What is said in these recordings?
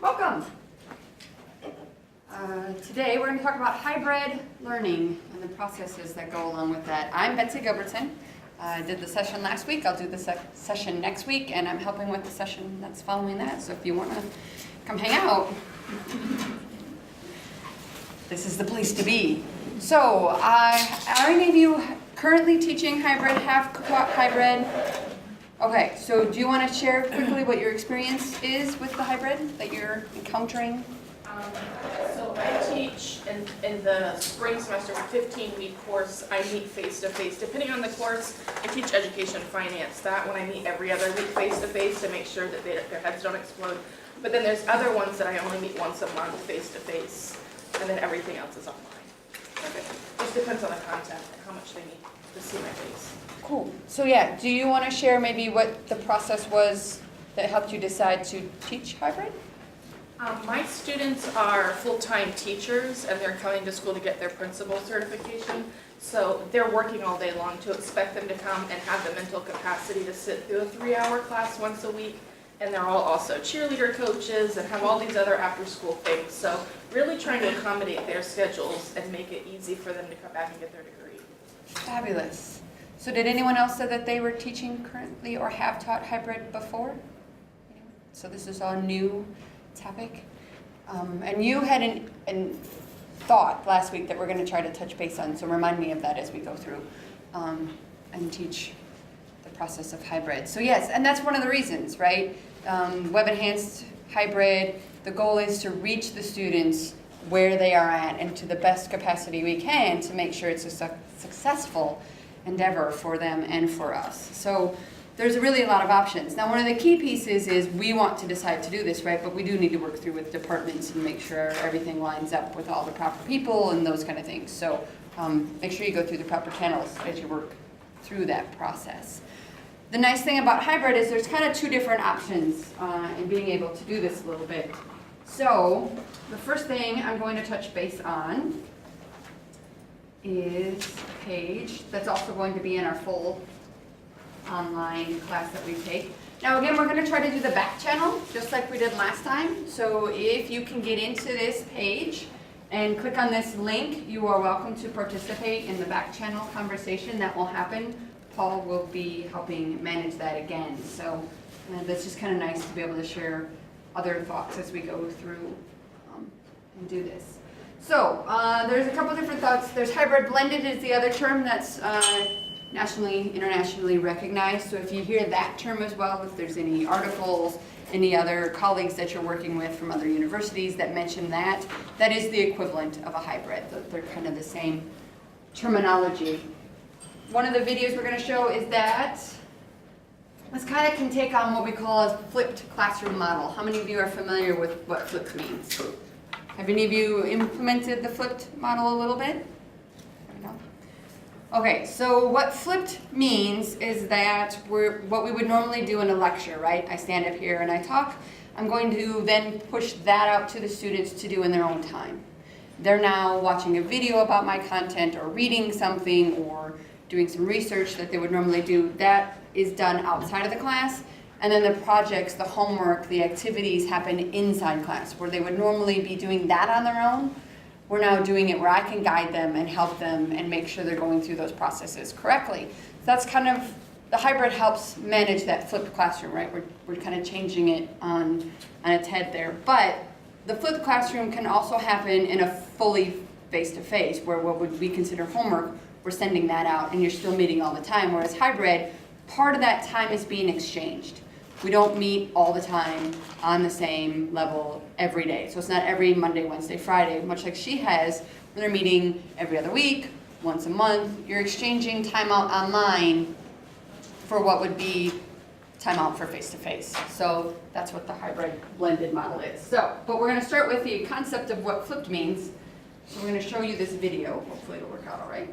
Welcome. Today we're going to talk about hybrid learning and the processes that go along with that. I'm Betsy Gilbertson. I did the session last week. I'll do the session next week, and I'm helping with the session that's following that. So if you want to come hang out, this is the place to be. So are any of you currently teaching hybrid, have taught hybrid? Okay, so do you want to share quickly what your experience is with the hybrid that you're encountering? So I teach in the spring semester, 15-week course. I meet face-to-face. Depending on the course, I teach education finance. That one I meet every other week face-to-face to make sure that their heads don't explode. But then there's other ones that I only meet once a month face-to-face, and then everything else is online. Okay. Just depends on the content and how much they need to see my face. Cool. So yeah, do you want to share maybe what the process was that helped you decide to teach hybrid? My students are full-time teachers, and they're coming to school to get their principal certification. So they're working all day long. To expect them to come and have the mental capacity to sit through a 3-hour class once a week, and they're all also cheerleader coaches and have all these other after-school things. So really trying to accommodate their schedules and make it easy for them to come back and get their degree. Fabulous. So did anyone else say that they were teaching currently or have taught hybrid before? Anyone? So this is all new topic. And you had an thought last week that we're going to try to touch base on, so remind me of that as we go through and teach the process of hybrid. So yes, and that's one of the reasons, right? Web Enhanced Hybrid, the goal is to reach the students where they are at and to the best capacity we can to make sure it's a successful endeavor for them and for us. So there's really a lot of options. Now, one of the key pieces is we want to decide to do this, right? But we do need to work through with departments and make sure everything lines up with all the proper people and those kind of things. So make sure you go through the proper channels as you work through that process. The nice thing about hybrid is there's kind of two different options in being able to do this a little bit. So the first thing I'm going to touch base on is a page that's also going to be in our full online class that we take. Now again, we're going to try to do the back channel just like we did last time. So if you can get into this page and click on this link, you are welcome to participate in the back channel conversation that will happen. Paul will be helping manage that again. So that's just kind of nice to be able to share other thoughts as we go through and do this. So there's a couple different thoughts. There's hybrid blended is the other term that's nationally, internationally recognized. So if you hear that term as well, if there's any articles, any other colleagues that you're working with from other universities that mention that, that is the equivalent of a hybrid. They're kind of the same terminology. One of the videos we're going to show is that this kind of can take on what we call a flipped classroom model. How many of you are familiar with what flipped means? Have any of you implemented the flipped model a little bit? Okay, so what flipped means is that what we would normally do in a lecture, right? I stand up here and I talk. I'm going to then push that out to the students to do in their own time. They're now watching a video about my content or reading something or doing some research that they would normally do. That is done outside of the class. And then the projects, the homework, the activities happen inside class where they would normally be doing that on their own. We're now doing it where I can guide them and help them and make sure they're going through those processes correctly. So that's kind of, the hybrid helps manage that flipped classroom, right? We're kind of changing it on its head there. But the flipped classroom can also happen in a fully face-to-face where what would we consider homework, we're sending that out and you're still meeting all the time. Whereas hybrid, part of that time is being exchanged. We don't meet all the time on the same level every day. So it's not every Monday, Wednesday, Friday, much like she has, when they're meeting every other week, once a month. You're exchanging time out online for what would be time out for face-to-face. So that's what the hybrid blended model is. So, but we're going to start with the concept of what flipped means. So we're going to show you this video. Hopefully it'll work out all right.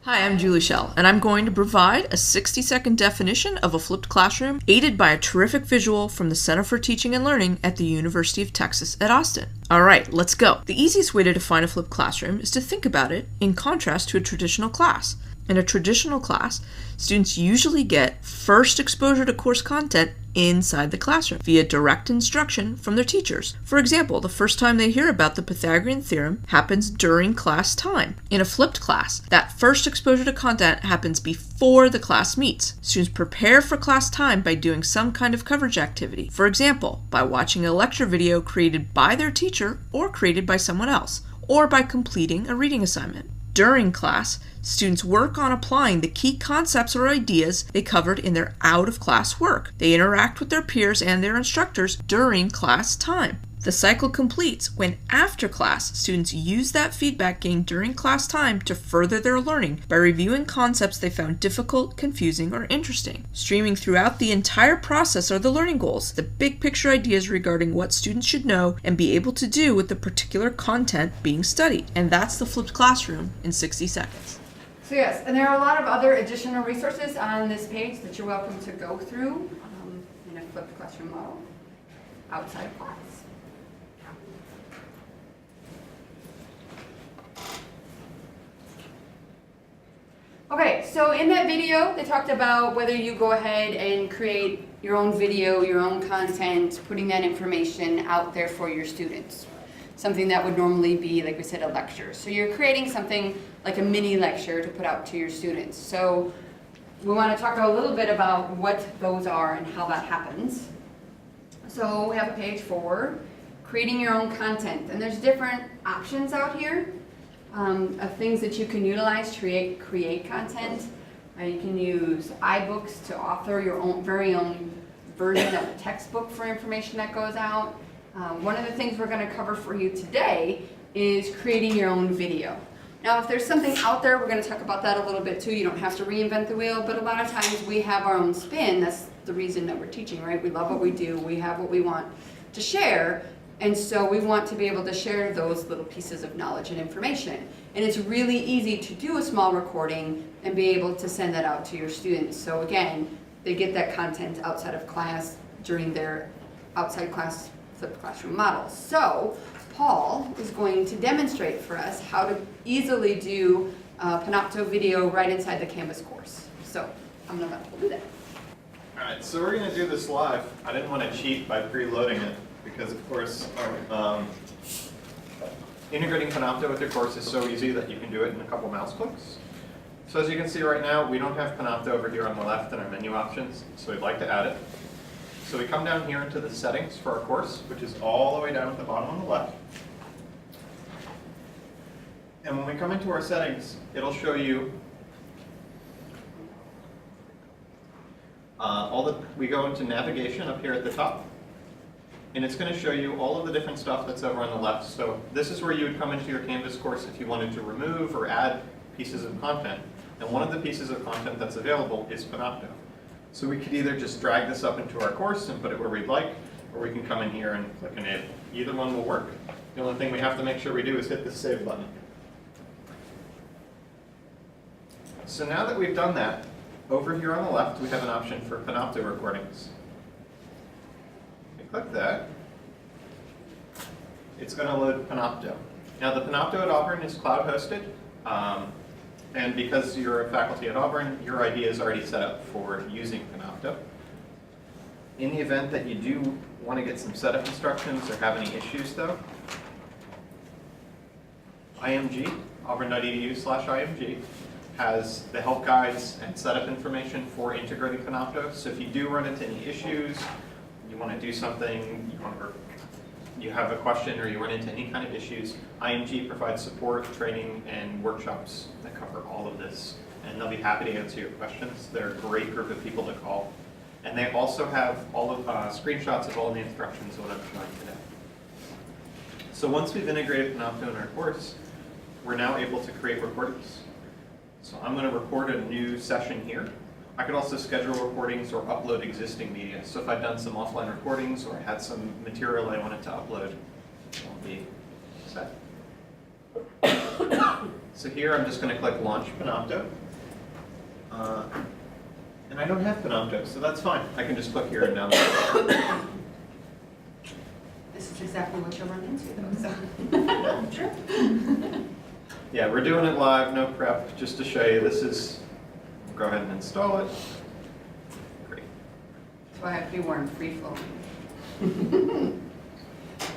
Hi, I'm Julie Schell, and I'm going to provide a 60-second definition of a flipped classroom aided by a terrific visual from the Center for Teaching and Learning at the University of Texas at Austin. Alright, let's go. The easiest way to define a flipped classroom is to think about it in contrast to a traditional class. In a traditional class, students usually get first exposure to course content inside the classroom via direct instruction from their teachers. For example, the first time they hear about the Pythagorean theorem happens during class time. In a flipped class, that first exposure to content happens before the class meets. Students prepare for class time by doing some kind of coverage activity. For example, by watching a lecture video created by their teacher or created by someone else, or by completing a reading assignment. During class, students work on applying the key concepts or ideas they covered in their out-of-class work. They interact with their peers and their instructors during class time. The cycle completes when, after class, students use that feedback gained during class time to further their learning by reviewing concepts they found difficult, confusing, or interesting. Streaming throughout the entire process are the learning goals, the big picture ideas regarding what students should know and be able to do with the particular content being studied. And that's the flipped classroom in 60 seconds. So yes, and there are a lot of other additional resources on this page that you're welcome to go through in a flipped classroom model outside of class. Okay, so in that video, they talked about whether you go ahead and create your own video, your own content, putting that information out there for your students. Something that would normally be, like we said, a lecture. So you're creating something like a mini lecture to put out to your students. So we want to talk a little bit about what those are and how that happens. So we have a page for creating your own content. And there's different options out here. Of things that you can utilize to create content. You can use iBooks to author your own very own version of a textbook for information that goes out. One of the things we're going to cover for you today is creating your own video. Now, if there's something out there, we're going to talk about that a little bit too. You don't have to reinvent the wheel, but a lot of times we have our own spin. That's the reason that we're teaching, right? We love what we do. We have what we want to share. And so we want to be able to share those little pieces of knowledge and information. And it's really easy to do a small recording and be able to send that out to your students. So again, they get that content outside of class during their outside class flipped classroom model. So Paul is going to demonstrate for us how to easily do a Panopto video right inside the Canvas course. So I'm going to let Paul do that. All right, so we're going to do this live. I didn't want to cheat by preloading it, because of course integrating Panopto with your course is so easy that you can do it in a couple mouse clicks. So as you can see right now, we don't have Panopto over here on the left in our menu options, so we'd like to add it. So we come down here into the settings for our course, which is all the way down at the bottom on the left. And when we come into our settings, it'll show you we go into navigation up here at the top. And it's going to show you all of the different stuff that's over on the left. So this is where you would come into your Canvas course if you wanted to remove or add pieces of content. And one of the pieces of content that's available is Panopto. So we could either just drag this up into our course and put it where we'd like, or we can come in here and click enable. Either one will work. The only thing we have to make sure we do is hit the save button. So now that we've done that, over here on the left we have an option for Panopto recordings. Click that, it's going to load Panopto. Now the Panopto at Auburn is cloud hosted, and because you're a faculty at Auburn, your ID is already set up for using Panopto. In the event that you do want to get some setup instructions or have any issues though, IMG, auburn.edu/IMG, has the help guides and setup information for integrating Panopto. So if you do run into any issues, you want to do something, you have a question, or you run into any kind of issues, IMG provides support, training, and workshops that cover all of this. And they'll be happy to answer your questions. They're a great group of people to call. And they also have all of screenshots of all the instructions of what I'm showing today. So once we've integrated Panopto in our course, we're now able to create recordings. So I'm going to record a new session here. I could also schedule recordings or upload existing media. So if I'd done some offline recordings or I had some material I wanted to upload, I'll be set. So here I'm just going to click Launch Panopto. And I don't have Panopto, so that's fine. I can just click here and download it. This is exactly what you'll run into though, so. Sure. Yeah, we're doing it live, no prep, just to show you this is go ahead and install it. Great. That's why I have to be wearing free flowing.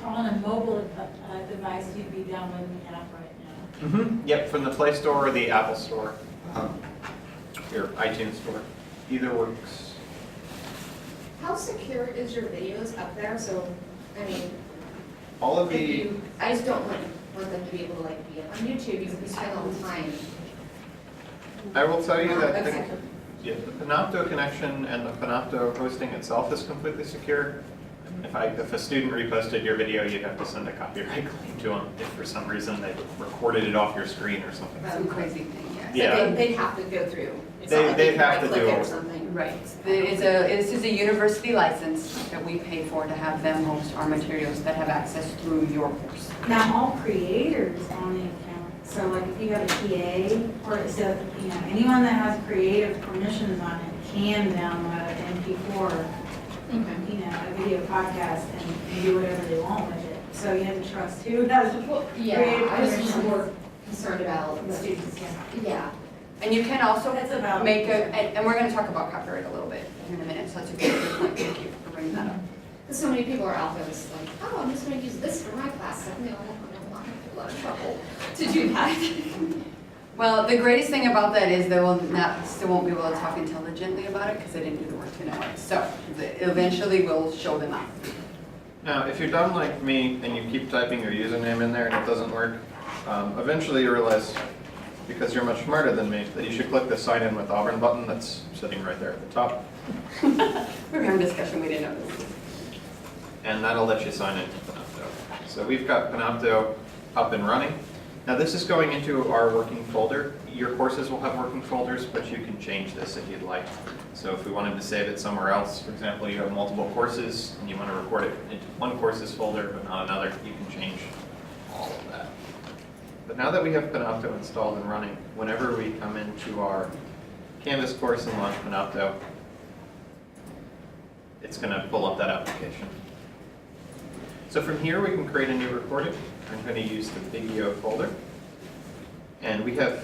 On a mobile device, you'd be downloading the app right now. Yep, from the Play Store or the Apple Store, your iTunes Store. Either works. How secure is your videos up there? So, I mean, All of if the, you, I just don't want them to be able to like be on YouTube because we spend all the time. I will tell you that Okay. the Panopto connection and the Panopto hosting itself is completely secure. If a student reposted your video, you'd have to send a copyright claim to them if for some reason they recorded it off your screen or something. Some crazy thing, yeah. Yeah. So they'd have to go through. It's They- not like they'd can have to right-click do it or it. something. Right. This is a university license that we pay for to have them host our materials that have access through your course. Now, all creators on the account, so like if you have a TA, or so, you know, anyone that has creative permissions on it can download an MP4, you know, a video podcast and do whatever they want with it. So you have to trust who has Well, yeah, creative I was just permissions. more concerned about the students. Yeah. And you can also That's about- make and we're gonna talk about copyright a little bit in a minute, so that's a good point, thank you for bringing that up. Because so many people are out there just like, oh, I'm just going to use this for my class. I know I'm not going to get a lot of trouble to do that. Well, the greatest thing about that is they will not, still won't be able to talk intelligently about it because they didn't do the work to know it. So eventually we'll show them out. Now, if you're done like me and you keep typing your username in there and it doesn't work, eventually you realize, because you're much smarter than me, that you should click the sign in with Auburn button that's sitting right there at the top. We were having a discussion, we didn't know this. And that'll let you sign into Panopto. So we've got Panopto up and running. Now this is going into our working folder. Your courses will have working folders, but you can change this if you'd like. So if we wanted to save it somewhere else, for example, you have multiple courses and you want to record it into one courses folder but not another, you can change all of that. But now that we have Panopto installed and running, whenever we come into our Canvas course and launch Panopto, it's going to pull up that application. So from here, we can create a new recording. I'm going to use the video folder. And we have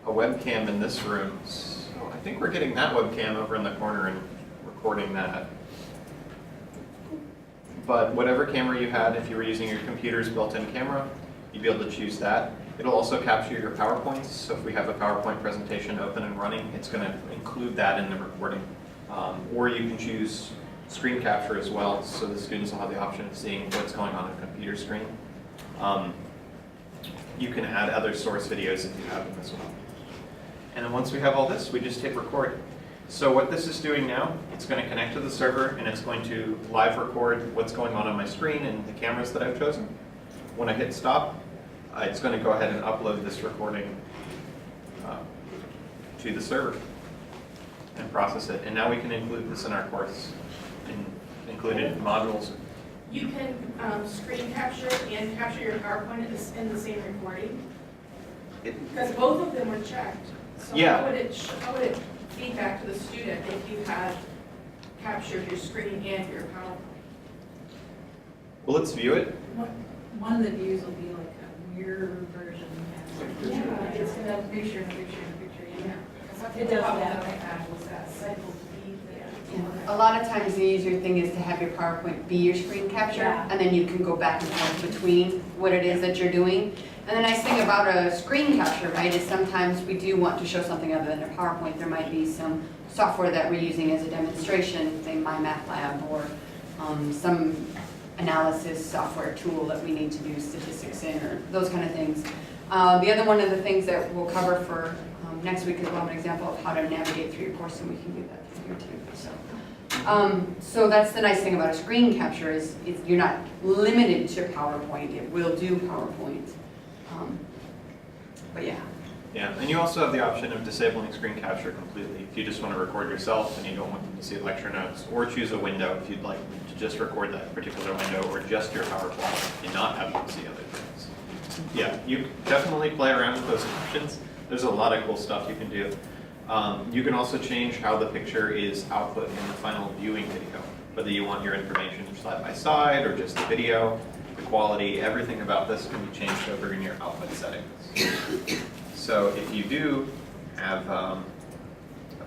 a webcam in this room. So I think we're getting that webcam over in the corner and recording that. But whatever camera you had, if you were using your computer's built-in camera, you'd be able to choose that. It'll also capture your PowerPoints. So if we have a PowerPoint presentation open and running, it's going to include that in the recording. Or you can choose screen capture as well, so the students will have the option of seeing what's going on a computer screen. You can add other source videos if you have them as well. And then once we have all this, we just hit record. So what this is doing now, it's going to connect to the server and it's going to live record what's going on my screen and the cameras that I've chosen. When I hit stop, it's going to go ahead and upload this recording to the server and process it. And now we can include this in our course, and include it in modules. You can screen capture and capture your PowerPoint in the same recording? Because both of them were checked. So Yeah. how would it feed back to the student if you had captured your screen and your PowerPoint? Well, let's view it. One of the views will be like a mirror version. Yeah, it's gonna have picture and picture and picture, yeah. It does that. I had was that cycle feed there. A lot of times the easier thing is to have your PowerPoint be your screen capture, Yeah. and then you can go back and forth between what it is that you're doing. And the nice thing about a screen capture, right, is sometimes we do want to show something other than a PowerPoint. There might be some software that we're using as a demonstration, say MyMathLab, or some analysis software tool that we need to do statistics in, or those kind of things. The other one of the things that we'll cover for next week is we'll have an example of how to navigate through your course, and we can do that here too. So that's the nice thing about a screen capture is you're not limited to PowerPoint. It will do PowerPoint. But yeah. Yeah, and you also have the option of disabling screen capture completely if you just want to record yourself and you don't want them to see lecture notes, or choose a window if you'd like to just record that particular window or just your PowerPoint and not have them see other things. Yeah, you definitely play around with those options. There's a lot of cool stuff you can do. You can also change how the picture is output in the final viewing video, whether you want your information side by side or just the video, the quality, everything about this can be changed over in your output settings. So if you do have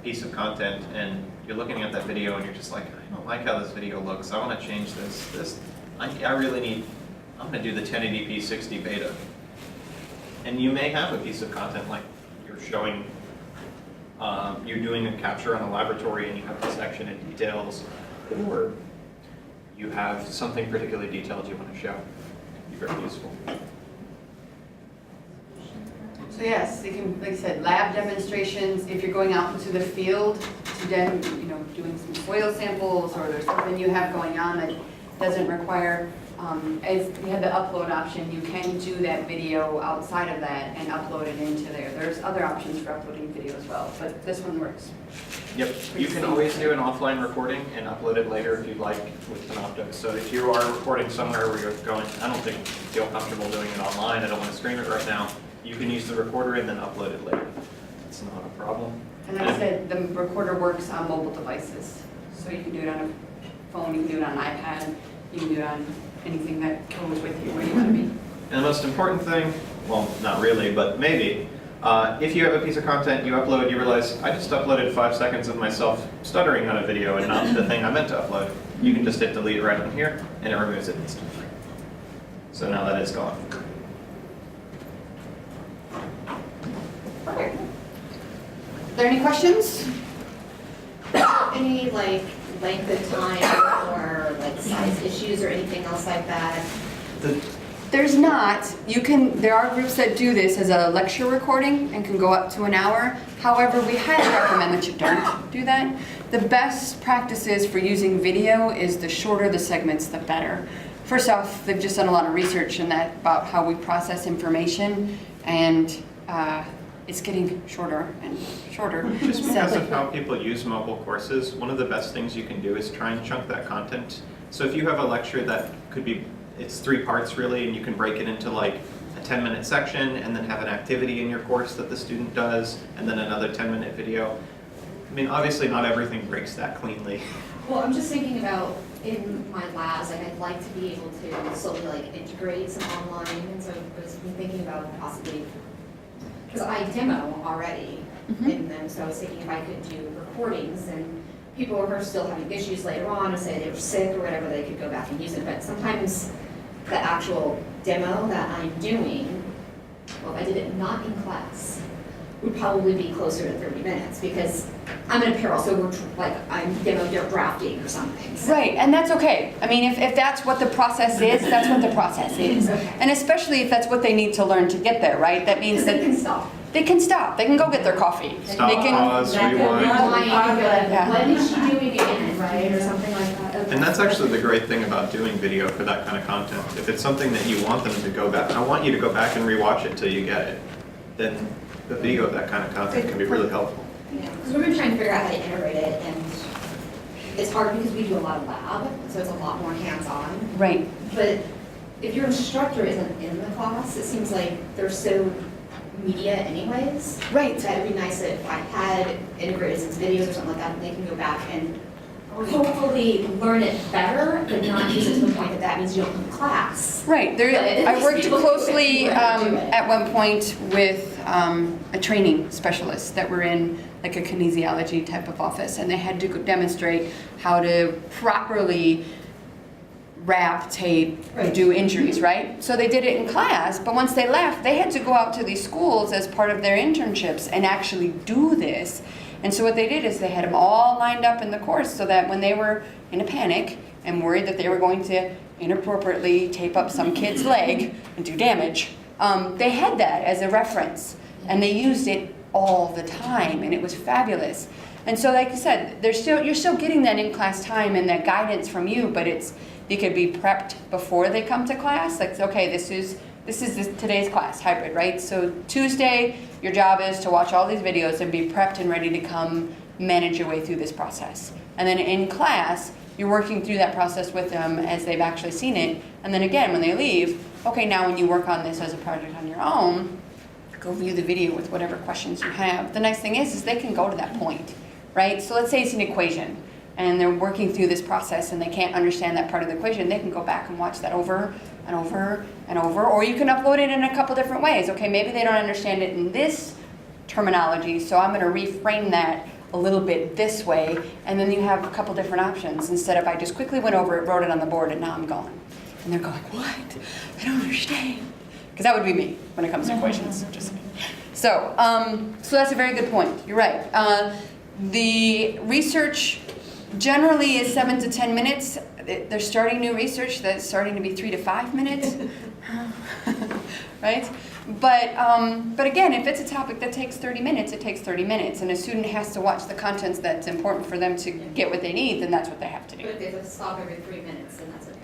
piece of content and you're looking at that video and you're just like, I don't like how this video looks, I want to change this. I really need, I'm going to do the 1080p 60 beta. And you may have a piece of content like you're showing, you're doing a capture on a laboratory and you have this section in details, or you have something particularly detailed you want to show. It'd be very useful. So yes, they can, like I said, lab demonstrations, if you're going out into the field to then, doing some soil samples or there's something you have going on that doesn't require, as we have the upload option, you can do that video outside of that and upload it into there. There's other options for uploading video as well, but this one works. Yep, you can always do an offline recording and upload it later if you'd like with Panopto. So if you are recording somewhere where you're going, I don't think you feel comfortable doing it online, I don't want to stream it right now, you can use the recorder and then upload it later. It's not a problem. And like I said, the recorder works on mobile devices. So you can do it on a phone, you can do it on an iPad, you can do it on anything that goes with you where you want to be. And the most important thing, well, not really, but maybe, if you have a piece of content you upload, you realize, I just uploaded 5 seconds of myself stuttering on a video and not the thing I meant to upload. You can just hit delete right on here, and it removes it instantly. So now that it's gone. Are there any questions? Any like length of time or like size issues or anything else like that? There's not. There are groups that do this as a lecture recording and can go up to an hour. However, we highly recommend that you don't do that. The best practices for using video is the shorter the segments, the better. First off, they've just done a lot of research in that about how we process information, and it's getting shorter and shorter. Just because of how people use mobile courses, one of the best things you can do is try and chunk that content. So if you have a lecture that could be, it's 3 parts really, and you can break it into like a 10-minute section and then have an activity in your course that the student does, and then another 10-minute video. I mean, obviously not everything breaks that cleanly. Well, I'm just thinking about in my labs, like I'd like to be able to slowly like integrate some online, and so I was thinking about possibly, because I demo already in them, so I was thinking if I could do recordings and people who are still having issues later on, or say they were sick or whatever, they could go back and use it. But sometimes the actual demo that I'm doing, well, if I did it not in class, would probably be closer to 30 minutes because I'm in apparel, so we're like I'm demo drafting or something. So. Right, and that's okay. I mean, if that's what the process is, that's what the process is. Okay. And especially if that's what they need to learn to get there, right? That means that they can stop. they can stop. They can go get their coffee. Stop, They can, pause, rewind. Yeah. What is she doing again, right, or something like that. Okay. And that's actually the great thing about doing video for that kind of content. If it's something that you want them to go back, I want you to go back and rewatch it till you get it, then the video of that kind of content can be really helpful. Yeah, because we've been trying to figure out how to integrate it, and it's hard because we do a lot of lab, so it's a lot more hands-on. right. But if your instructor isn't in the class, it seems like they're so media anyways. Right. That it'd be nice if I had integrated some videos or something like that, and they can go back and hopefully learn it better, but not use it to the point that that means you don't come to class. Right. There, But I worked people do it. closely People have to do it. at one point with a training specialist that were in like a kinesiology type of office, and they had to demonstrate how to properly wrap, tape, Right. do injuries, right? So they did it in class, but once they left, they had to go out to these schools as part of their internships and actually do this. And so what they did is they had them all lined up in the course so that when they were in a panic and worried that they were going to inappropriately tape up some kid's leg and do damage, they had that as a reference. And they used it all the time, and it was fabulous. And so like you said, you're still getting that in-class time and that guidance from you, but you could be prepped before they come to class. Like, okay, this is today's class, hybrid, right? So Tuesday, your job is to watch all these videos and be prepped and ready to come manage your way through this process. And then in class, you're working through that process with them as they've actually seen it. And then again, when they leave, okay, now when you work on this as a project on your own, go view the video with whatever questions you have. The nice thing is they can go to that point, right? So let's say it's an equation, and they're working through this process and they can't understand that part of the equation. They can go back and watch that over and over and over, or you can upload it in a couple different ways. Okay, maybe they don't understand it in this terminology, so I'm going to reframe that a little bit this way, and then you have a couple different options instead of I just quickly went over it, wrote it on the board, and now I'm gone. And they're going, what? I don't understand. Because that would be me when it comes to equations, just me. So, so that's a very good point. You're right. The research generally is 7 to 10 minutes. They're starting new research that's starting to be 3 to 5 minutes, right? But again, if it's a topic that takes 30 minutes, it takes 30 minutes, and a student has to watch the contents that's important for them to get what they need, then that's what they have to do. But if they have to stop every 3 minutes, then that's okay.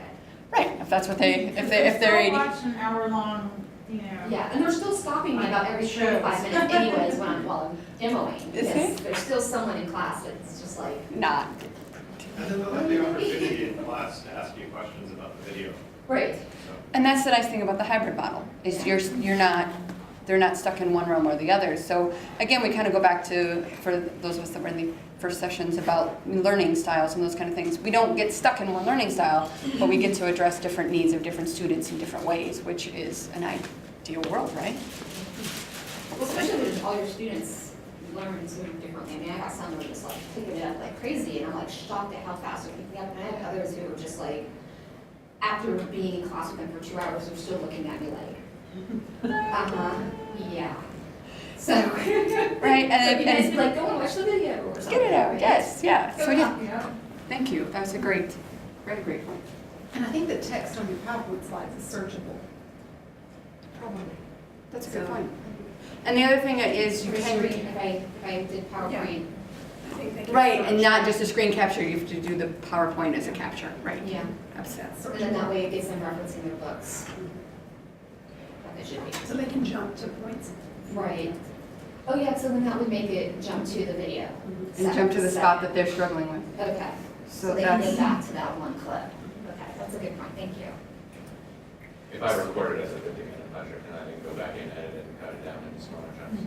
Right, if that's what if they're 80. Watch an hour-long, you know. Yeah, and they're still stopping me about every 3 to 5 minutes anyways while I'm demoing. Is Because there's still someone in class that's just like, Not. And then they'll have the opportunity in class to ask you questions about the video. right. And that's the nice thing about the hybrid model, is they're not stuck in one realm or the other. So again, we kind of go back to, for those of us that were in the first sessions about learning styles and those kind of things, we don't get stuck in one learning style, but we get to address different needs of different students in different ways, which is an ideal world, right? Well, especially when all your students learn so differently. I mean, I got some who are just like picking it up like crazy, and I'm like shocked at how fast they're picking up. And I have others who are just like, after being in class with them for 2 hours, they're still looking at me like, yeah. So, Right, so you guys and be like, go and watch the video or something. get it out, right? yes, yeah. Go So out, you know? thank you, that was a very great point. And I think the text on your PowerPoint slides is searchable. Probably. That's a good point. And the other thing is you For can, screen, if I did PowerPoint, I think they can right, and search. not just a screen capture, you have to do the PowerPoint as a capture, right? yeah. Absolutely. And then that way it gets them referencing their books. Like it should be. So they can jump to points. Right. Oh yeah, so then that would make it jump to the video. And jump to the spot that they're struggling with. Okay. So So they can that's, get back to that one clip. Okay, that's a good point, thank you. If I record it as a 50-minute lecture, can I then go back and edit it and cut it down into smaller chunks?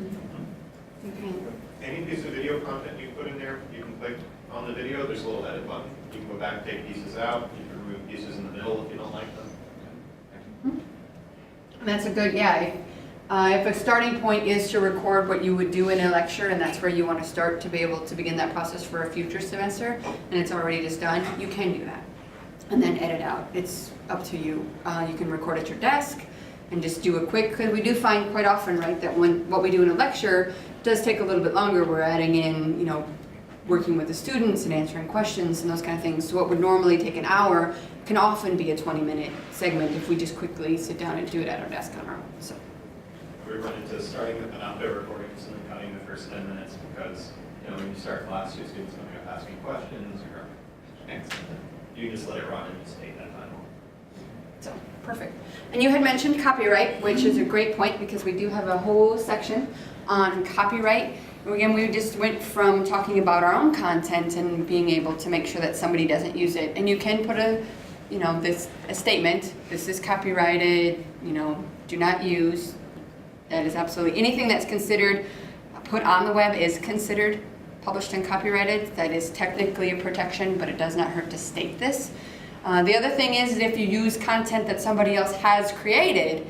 Any piece of video content you put in there, you can click on the video, there's a little edit button. You can go back, take pieces out, you can remove pieces in the middle if you don't like them. that's a good, yeah. If a starting point is to record what you would do in a lecture, and that's where you want to start to be able to begin that process for a future semester, and it's already just done, you can do that. And then edit out. It's up to you. You can record at your desk and just do a quick, because we do find quite often, right, that when what we do in a lecture does take a little bit longer. We're adding in, you know, working with the students and answering questions and those kind of things. So what would normally take an hour can often be a 20-minute segment if we just quickly sit down and do it at our desk on our own. So. We run into starting the Panopto recordings and then cutting the first 10 minutes because, you know, when you start class, your students coming up asking questions or answering them. You can just let it run and just take that time off. So, perfect. And you had mentioned copyright, which is a great point because we do have a whole section on copyright. And again, we just went from talking about our own content and being able to make sure that somebody doesn't use it. And you can put a statement, this is copyrighted, you know, do not use. That is absolutely, anything that's considered put on the web is considered published and copyrighted. That is technically a protection, but it does not hurt to state this. The other thing is that if you use content that somebody else has created,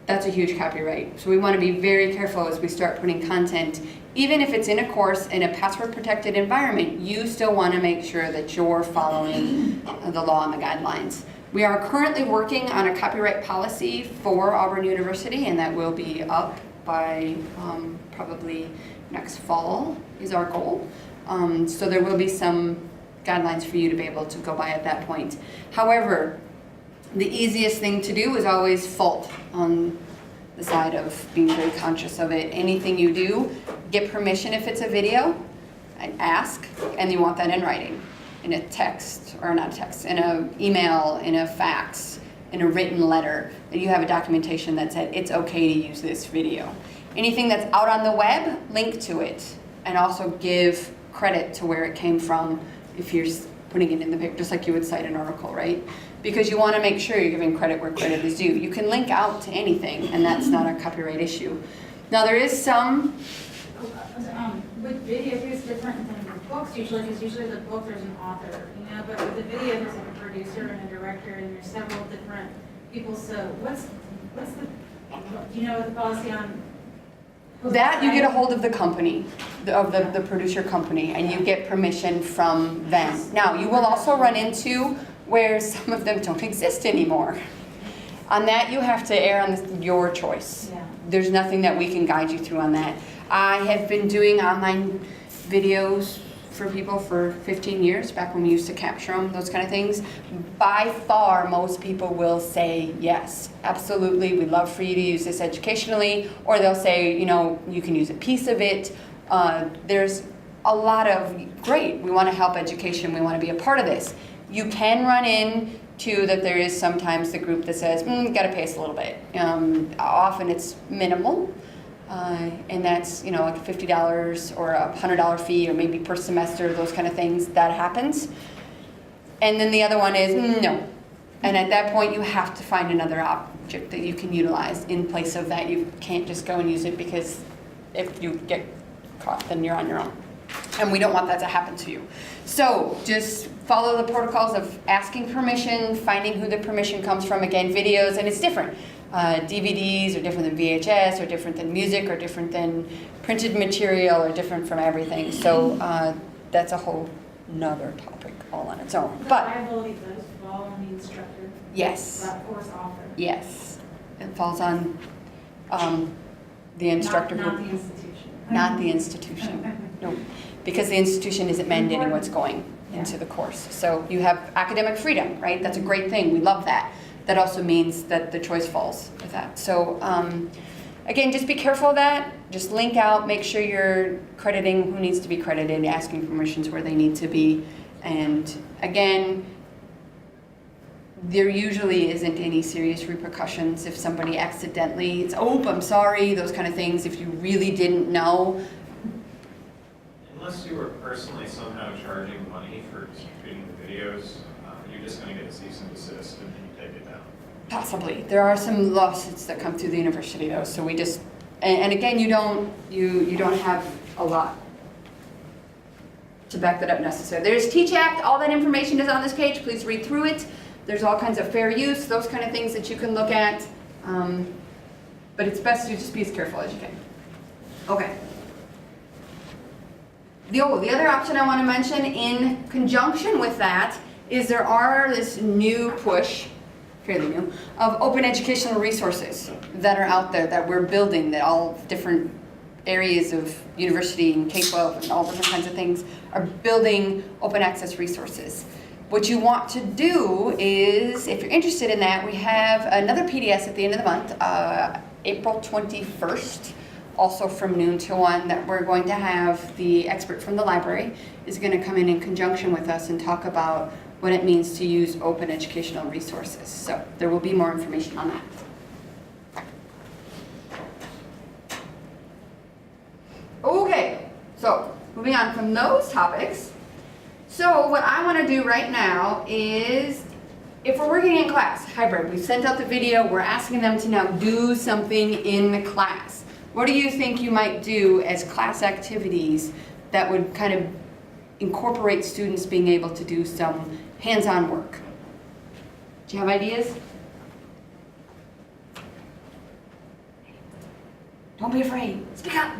that's a huge copyright. So we want to be very careful as we start putting content, even if it's in a course in a password protected environment, you still want to make sure that you're following the law and the guidelines. We are currently working on a copyright policy for Auburn University, and that will be up by probably next fall is our goal. So there will be some guidelines for you to be able to go by at that point. However, the easiest thing to do is always fault on the side of being very conscious of it. Anything you do, get permission if it's a video, and ask, and you want that in writing, in a text, or not a text, in an email, in a fax, in a written letter, that you have a documentation that said it's okay to use this video. Anything that's out on the web, link to it, and also give credit to where it came from if you're putting it in the paper, just like you would cite an article, right? Because you want to make sure you're giving credit where credit is due. You can link out to anything, and that's not a copyright issue. Now there is some. With video, it's different than with books usually, because usually the book there's an author, you know, but with the video there's like a producer and a director, and there's several different people. So what's the, do you know the policy on That you get a hold of the company, the producer company, and you get permission from them. Now, you will also run into where some of them don't exist anymore. On that, you have to err on your choice. Yeah. There's nothing that we can guide you through on that. I have been doing online videos for people for 15 years, back when we used to capture them, those kind of things. By far, most people will say yes, absolutely, we'd love for you to use this educationally, or they'll say, you know, you can use a piece of it. There's a lot of, great, we want to help education, we want to be a part of this. You can run into that there is sometimes the group that says, you got to pay us a little bit. Often it's minimal. And that's, you know, like $50 or a $100 fee, or maybe per semester, those kind of things, that happens. And then the other one is no. And at that point, you have to find another object that you can utilize in place of that. You can't just go and use it, because if you get caught, then you're on your own. And we don't want that to happen to you. So just follow the protocols of asking permission, finding who the permission comes from. Again, videos, and it's different. DVDs are different than VHS, or different than music, or different than printed material, or different from everything. So that's a whole nother topic all on its own. The But liability does fall on the instructor, yes, that course offer. yes, it falls on the instructor. Not who- the institution. Not the institution, no, because the institution isn't mandating what's going into the course. So you have academic freedom, right? That's a great thing, we love that. That also means that the choice falls with that. So again, just be careful of that. Just link out, make sure you're crediting who needs to be credited, asking permissions where they need to be. And again, there usually isn't any serious repercussions if somebody accidentally, it's, oh, I'm sorry, those kind of things, if you really didn't know. Unless you were personally somehow charging money for creating the videos, you're just going to get a cease and desist, and then you take it down. Possibly. There are some lawsuits that come through the university though, so we just, and again, you don't have a lot to back that up necessarily. There's Teach Act, all that information is on this page, please read through it. There's all kinds of fair use, those kind of things that you can look at. But it's best to just be as careful as you can. Okay. The other option I want to mention in conjunction with that is there are this new push, fairly new, of open educational resources that are out there that we're building, that all different areas of university and K-12 and all different kinds of things are building open access resources. What you want to do is, if you're interested in that, we have another PDS at the end of the month, April 21st, also from noon to 1, that we're going to have the expert from the library is going to come in conjunction with us and talk about what it means to use open educational resources. So there will be more information on that. Okay, so moving on from those topics. So what I want to do right now is, if we're working in class, hybrid, we've sent out the video, we're asking them to now do something in the class. What do you think you might do as class activities that would kind of incorporate students being able to do some hands-on work? Do you have ideas? Don't be afraid, speak up.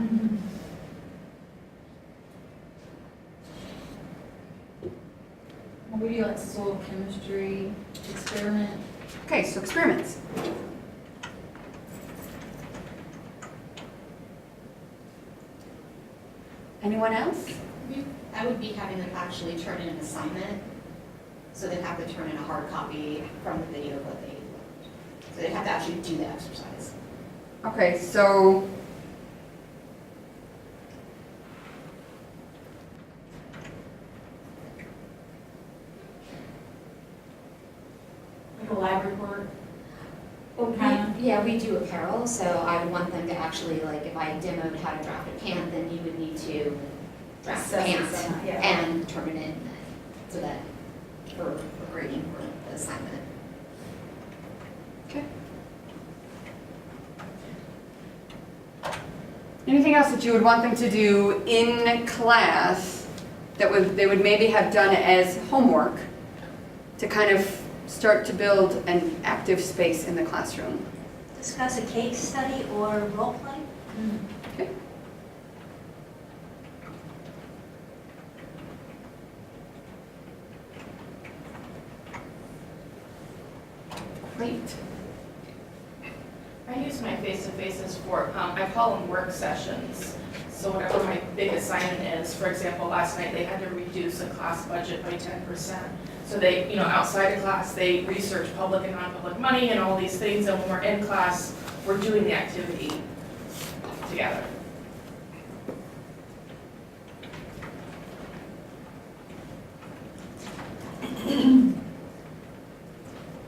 Maybe like soil chemistry experiment. Okay, so experiments. Anyone else? I would be having them actually turn in an assignment, so they'd have to turn in a hard copy from the video of what they learned. So they'd have to actually do the exercise. Okay, so Like a lab report. Well, Kinda. we do apparel, so I would want them to actually, like, if I demoed how to draft a pant, then you would need to draft the Assess pant it, yeah. and turn it in, so that, for grading for the assignment. okay. Anything else that you would want them to do in class that they would maybe have done as homework to kind of start to build an active space in the classroom? Discuss a case study or role play? Okay. Great. I use my face-to-faces for, I call them work sessions. So whatever my big assignment is, for example, last night they had to reduce a class budget by 10%. So they, outside of class, they research public and non-public money and all these things, and when we're in class, we're doing the activity together.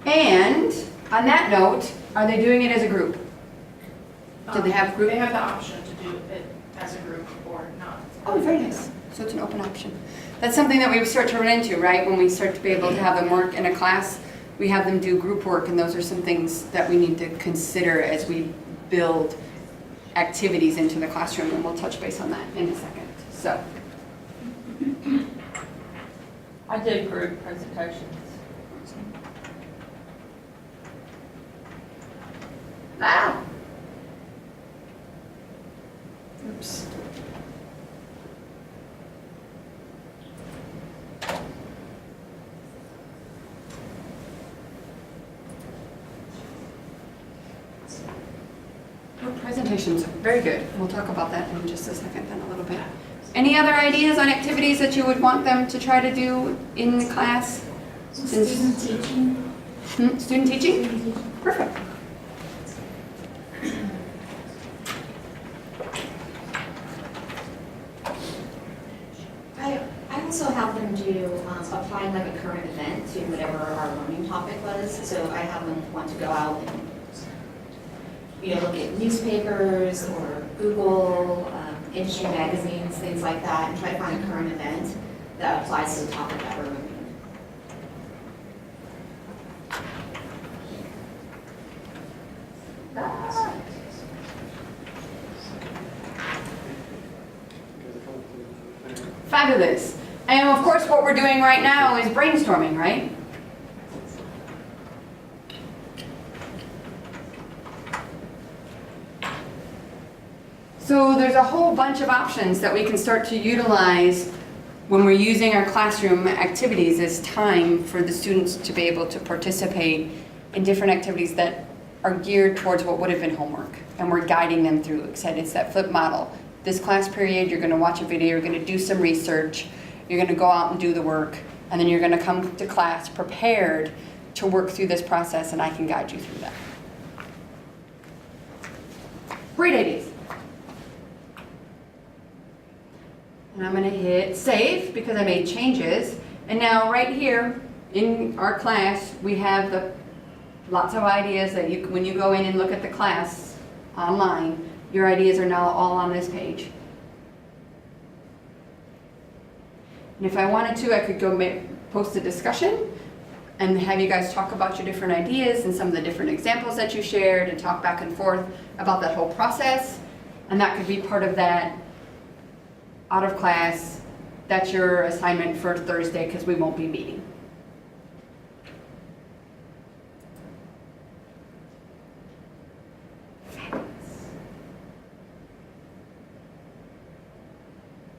And on that note, are they doing it as a group? Do they have group? They have the option to do it as a group or not. Oh, very nice. So it's an open option. That's something that we start to run into, right? When we start to be able to have them work in a class, we have them do group work, and those are some things that we need to consider as we build activities into the classroom, and we'll touch base on that in a second. So, I did group presentations. wow. Oops. Group presentations, very good. We'll talk about that in just a second then a little bit. Any other ideas on activities that you would want them to try to do in the class? Student teaching. Student teaching? Perfect. I also have them do, applying like a current event to whatever our learning topic was. So I have them want to go out and, look at newspapers or Google, industry magazines, things like that, and try to find a current event that applies to the topic that we're reviewing. Fabulous. And of course, what we're doing right now is brainstorming, right? So there's a whole bunch of options that we can start to utilize when we're using our classroom activities as time for the students to be able to participate in different activities that are geared towards what would have been homework. And we're guiding them through. Like I said, it's that flip model. This class period, you're going to watch a video, you're going to do some research, you're going to go out and do the work, and then you're going to come to class prepared to work through this process, and I can guide you through that. Great ideas. And I'm going to hit save because I made changes. And now right here in our class, we have lots of ideas that when you go in and look at the class online, your ideas are now all on this page. And if I wanted to, I could go post a discussion and have you guys talk about your different ideas and some of the different examples that you shared and talk back and forth about that whole process. And that could be part of that out of class. That's your assignment for Thursday because we won't be meeting.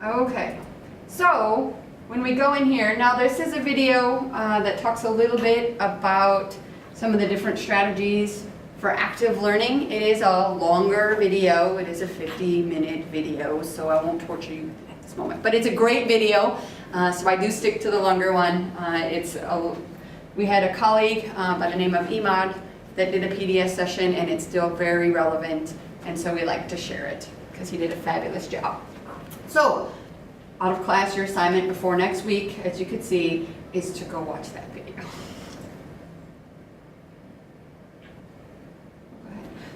Okay, so when we go in here, now this is a video that talks a little bit about some of the different strategies for active learning. It is a longer video. It is a 50-minute video, so I won't torture you at this moment. But it's a great video, so I do stick to the longer one. We had a colleague by the name of Imad that did a PDS session, and it's still very relevant, and so we like to share it because he did a fabulous job. So, out of class, your assignment before next week, as you can see, is to go watch that video.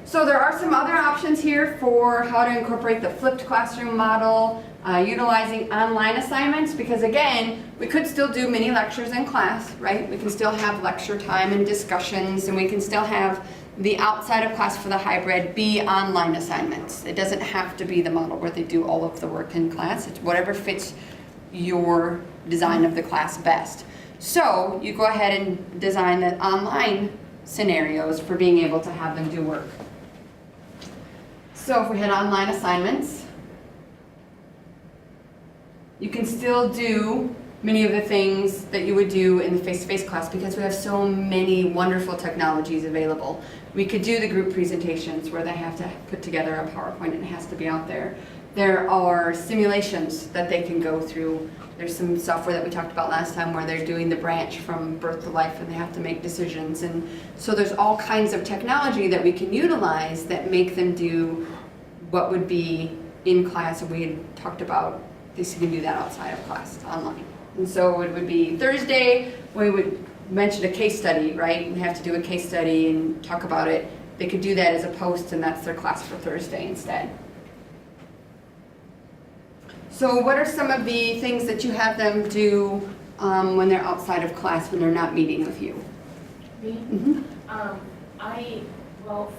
So there are some other options here for how to incorporate the flipped classroom model, utilizing online assignments, because again, we could still do mini lectures in class, right? We can still have lecture time and discussions, and we can still have the outside of class for the hybrid be online assignments. It doesn't have to be the model where they do all of the work in class. It's whatever fits your design of the class best. So you go ahead and design the online scenarios for being able to have them do work. So if we had online assignments, you can still do many of the things that you would do in the face-to-face class because we have so many wonderful technologies available. We could do the group presentations where they have to put together a PowerPoint and it has to be out there. There are simulations that they can go through. There's some software that we talked about last time where they're doing the branch from birth to life and they have to make decisions. And so there's all kinds of technology that we can utilize that make them do what would be in class. And we had talked about this, you can do that outside of class, online. And so it would be Thursday, we would mention a case study, right? We have to do a case study and talk about it. They could do that as a post and that's their class for Thursday instead. So what are some of the things that you have them do when they're outside of class, when they're not meeting with you? Me? Mm-hmm. Well,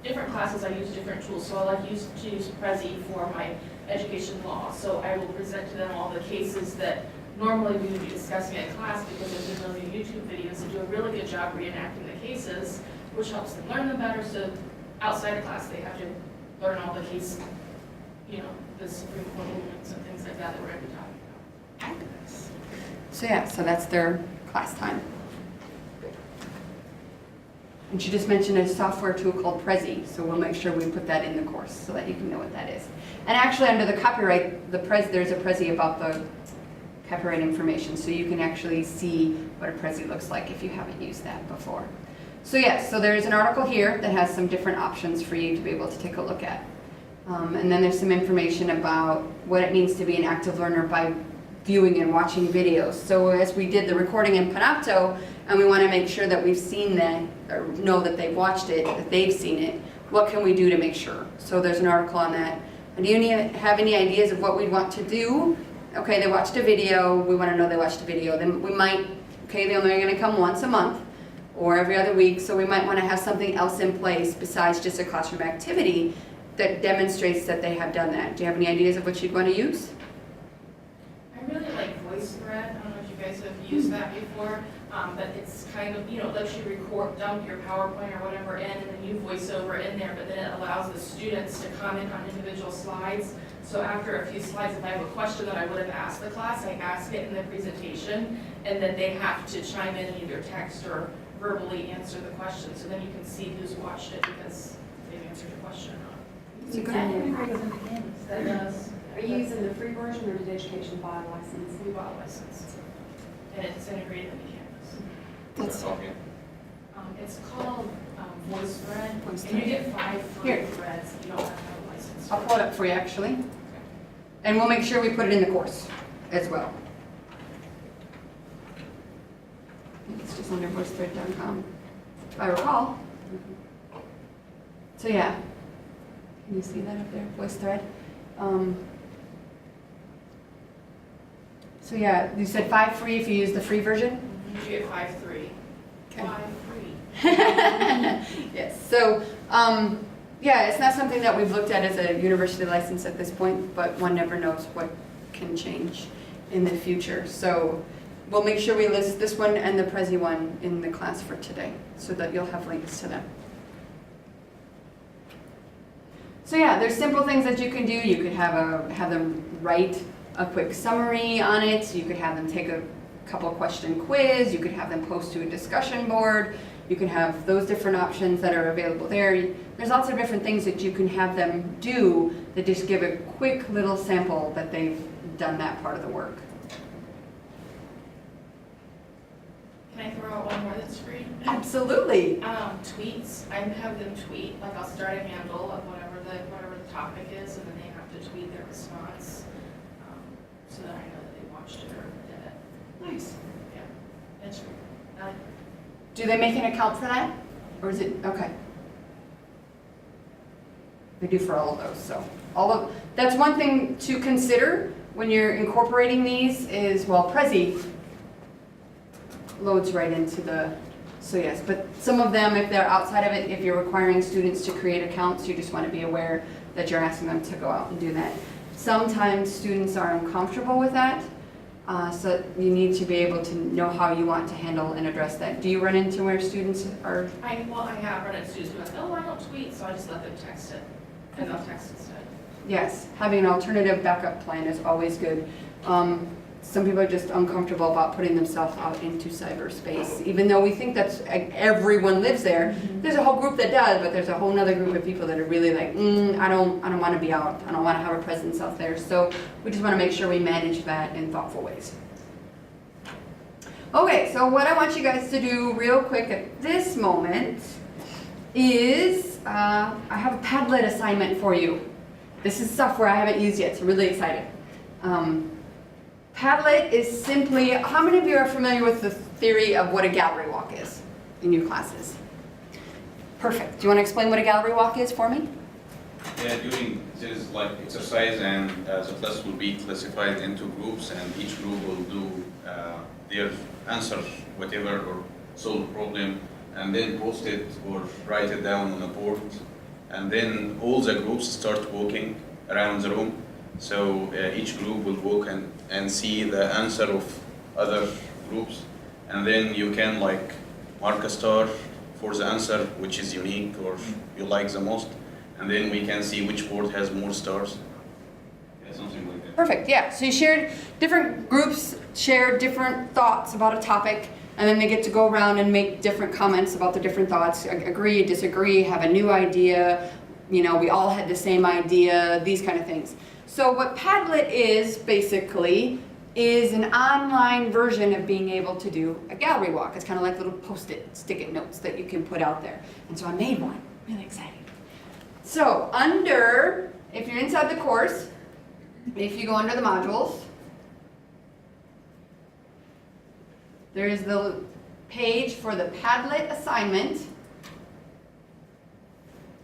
different classes I use different tools, so I like to use Prezi for my education law. So I will present to them all the cases that normally we would be discussing in class because there's a million YouTube videos that do a really good job reenacting the cases, which helps them learn them better. So outside of class, they have to learn all the case, the Supreme Court rulings and things like that that we're going to be talking about. So yeah, so that's their class time. And she just mentioned a software tool called Prezi, so we'll make sure we put that in the course so that you can know what that is. And actually under the copyright, there's a Prezi about the copyright information, so you can actually see what a Prezi looks like if you haven't used that before. So yes, so there's an article here that has some different options for you to be able to take a look at. And then there's some information about what it means to be an active learner by viewing and watching videos. So as we did the recording in Panopto, and we want to make sure that we've seen that, or know that they've watched it, that they've seen it, what can we do to make sure? So there's an article on that. And do you have any ideas of what we'd want to do? Okay, they watched a video, we want to know they watched a video. Then we might, okay, they're only going to come once a month or every other week, so we might want to have something else in place besides just a classroom activity that demonstrates that they have done that. Do you have any ideas of what you'd want to use? I really like VoiceThread. I don't know if you guys have used that before, but it's kind of, lets you dump your PowerPoint or whatever in, and then you voice over in there, but then it allows the students to comment on individual slides. So after a few slides, if I have a question that I would have asked the class, I ask it in the presentation, and then they have to chime in either text or verbally answer the question. So then you can see who's watched it because they've answered your question or not. That does. Are you using the free version or did education buy a license? We bought a license, and it's integrated into Canvas. That's It's called VoiceThread, VoiceThread. and you get 5 free Here. threads. You don't have to have a license. I'll pull it up for you actually. And we'll make sure we put it in the course as well. It's just under voicethread.com, if I recall. So yeah, can you see that up there, VoiceThread? So yeah, you said 5 free if you use the free version? You get 5 free. Okay. 5 free. Yes, so yeah, it's not something that we've looked at as a university license at this point, but one never knows what can change in the future. So we'll make sure we list this one and the Prezi one in the class for today so that you'll have links to them. So yeah, there's simple things that you can do. You could have them write a quick summary on it. You could have them take a couple question quiz. You could have them post to a discussion board. You can have those different options that are available there. There's lots of different things that you can have them do that just give a quick little sample that they've done that part of the work. Can I throw out one more that's free? Absolutely. Tweets. I have them tweet. Like I'll start a handle of whatever the topic is, and then they have to tweet their response, so that I know that they watched it or did it. Nice. Yeah, that's free. Do they make an account for that? Or is it, okay. They do for all of those, so. That's one thing to consider when you're incorporating these is, well, Prezi loads right into the, so yes, but some of them, if they're outside of it, if you're requiring students to create accounts, you just want to be aware that you're asking them to go out and do that. Sometimes students are uncomfortable with that, so you need to be able to know how you want to handle and address that. Do you run into where students are? I have run into students who are like, oh, I don't tweet, so I just let them text it. And they'll text instead. Yes, having an alternative backup plan is always good. Some people are just uncomfortable about putting themselves out into cyberspace, even though we think that's everyone lives there. There's a whole group that does, but there's a whole other group of people that are really like, I don't want to be out. I don't want to have a presence out there. So we just want to make sure we manage that in thoughtful ways. Okay, so what I want you guys to do real quick at this moment is I have a Padlet assignment for you. This is software I haven't used yet, so really excited. Padlet is simply, how many of you are familiar with the theory of what a gallery walk is in your classes? Perfect. Do you want to explain what a gallery walk is for me? Yeah, doing this like exercise, and the class will be classified into groups, and each group will do their answer, whatever, or solve problem, and then post it or write it down on a board. And then all the groups start walking around the room. So each group will walk and see the answer of other groups. And then you can like mark a star for the answer which is unique or you like the most. And then we can see which board has more stars. Yeah, something like that. Perfect, yeah. So you shared, different groups share different thoughts about a topic, and then they get to go around and make different comments about the different thoughts, agree, disagree, have a new idea, you know, we all had the same idea, these kind of things. So what Padlet is, basically, is an online version of being able to do a gallery walk. It's kind of like little post-it, stick-it notes that you can put out there. And so I made one, really exciting. So under, if you're inside the course, if you go under the modules, there is the page for the Padlet assignment,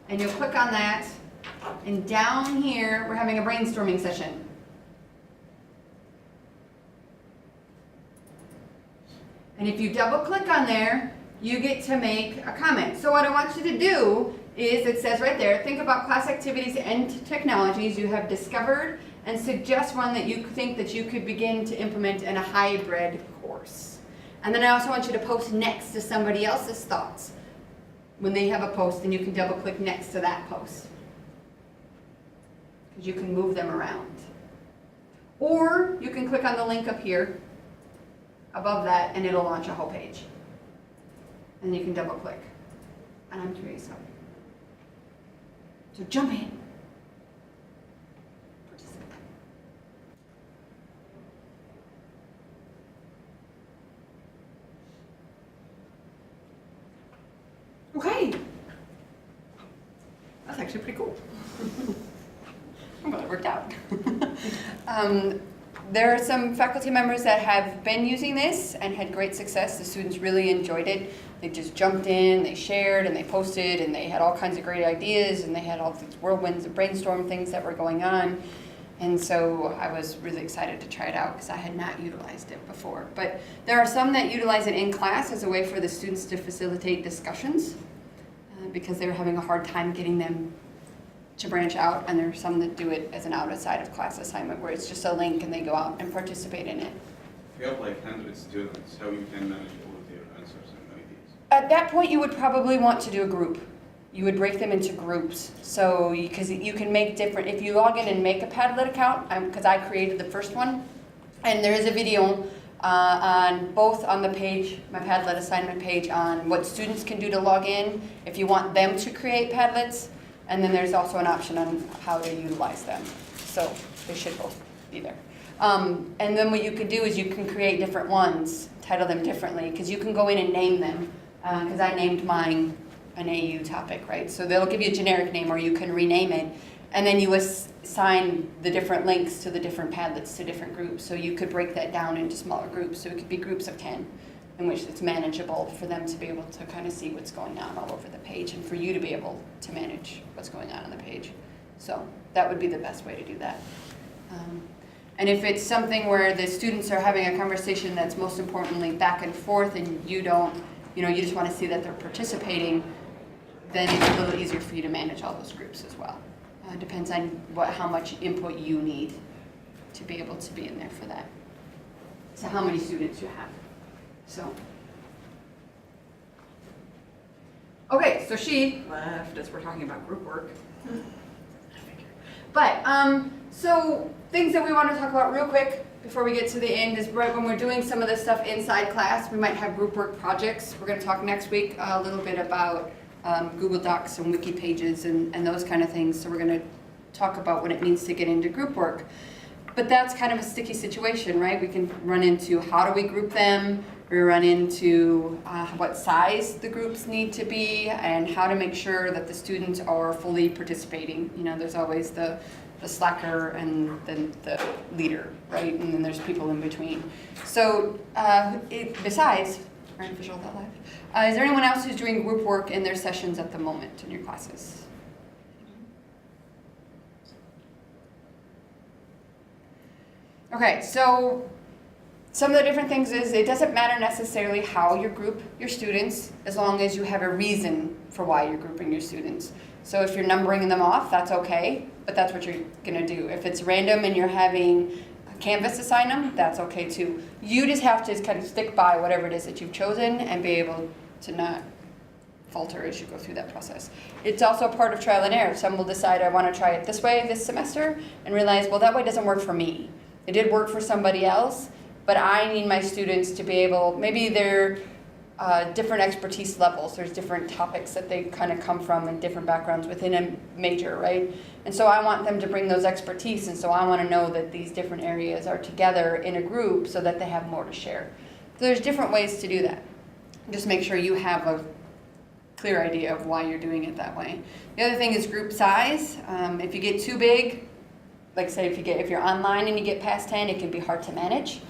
and you'll click on that, and down here we're having a brainstorming session. And if you double click on there, you get to make a comment. So what I want you to do is, it says right there, think about class activities and technologies you have discovered and suggest one that you think that you could begin to implement in a hybrid course. And then I also want you to post next to somebody else's thoughts when they have a post, and you can double click next to that post, because you can move them around. Or you can click on the link up here above that and it'll launch a whole page. And you can double click. And I'm curious how. So jump in. Participate. Okay. That's actually pretty cool. I'm glad it worked out. There are some faculty members that have been using this and had great success. The students really enjoyed it. They just jumped in, they shared, and they posted, and they had all kinds of great ideas, and they had all these whirlwinds of brainstorm things that were going on. And so I was really excited to try it out because I had not utilized it before. But there are some that utilize it in class as a way for the students to facilitate discussions because they were having a hard time getting them to branch out, and there are some that do it as an outside of class assignment where it's just a link and they go out and participate in it. If you have like 100 students, how you can manage all of their answers and ideas? At that point, you would probably want to do a group. You would break them into groups. So, because you can make different, if you log in and make a Padlet account, because I created the first one, and there is a video on both on the page, my Padlet assignment page, on what students can do to log in if you want them to create Padlets. And then there's also an option on how to utilize them. So they should both be there. And then what you could do is you can create different ones, title them differently, because you can go in and name them. Because I named mine an AU topic, right? So they'll give you a generic name, or you can rename it. And then you assign the different links to the different Padlets to different groups. So you could break that down into smaller groups. So it could be groups of 10. In which it's manageable for them to be able to kind of see what's going on all over the page, and for you to be able to manage what's going on the page. So that would be the best way to do that. And if it's something where the students are having a conversation that's most importantly back and forth, and you don't, you just want to see that they're participating, then it's a little easier for you to manage all those groups as well. Depends on how much input you need to be able to be in there for that. So how many students you have. So, okay, so she left as we're talking about group work. But, so things that we want to talk about real quick before we get to the end is right when we're doing some of this stuff inside class, we might have group work projects. We're going to talk next week a little bit about Google Docs and wiki pages and those kind of things. So we're going to talk about what it means to get into group work. But that's kind of a sticky situation, right? We can run into how do we group them, we run into what size the groups need to be, and how to make sure that the students are fully participating. You know, there's always the slacker and then the leader, right? And then there's people in between. So besides Artificial Thought Live, is there anyone else who's doing group work in their sessions at the moment in your classes? Okay, so some of the different things is it doesn't matter necessarily how you group your students as long as you have a reason for why you're grouping your students. So if you're numbering them off, that's okay, but that's what you're gonna do. If it's random and you're having a Canvas assign them, that's okay too. You just have to kind of stick by whatever it is that you've chosen and be able to not falter as you go through that process. It's also part of trial and error. Some will decide I want to try it this way this semester and realize, well, that way doesn't work for me. It did work for somebody else, but I need my students to be able, maybe they're different expertise levels. There's different topics that they kind of come from and different backgrounds within a major, right? And so I want them to bring those expertise, and so I want to know that these different areas are together in a group so that they have more to share. So there's different ways to do that. Just make sure you have a clear idea of why you're doing it that way. The other thing is group size. If you get too big, like say if you're online and you get past 10, it can be hard to manage.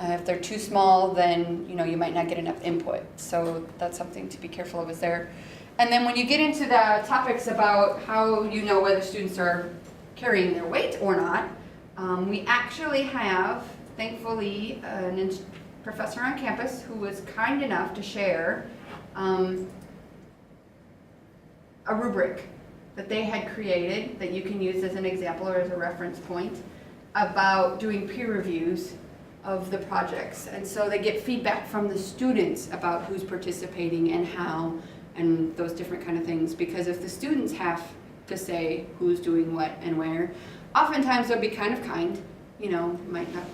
If they're too small, then you might not get enough input. So that's something to be careful of is there. And then when you get into the topics about how you know whether students are carrying their weight or not, we actually have, thankfully, a professor on campus who was kind enough to share a rubric that they had created that you can use as an example or as a reference point about doing peer reviews of the projects. And so they get feedback from the students about who's participating and how and those different kind of things. Because if the students have to say who's doing what and where, oftentimes they'll be kind of kind, might not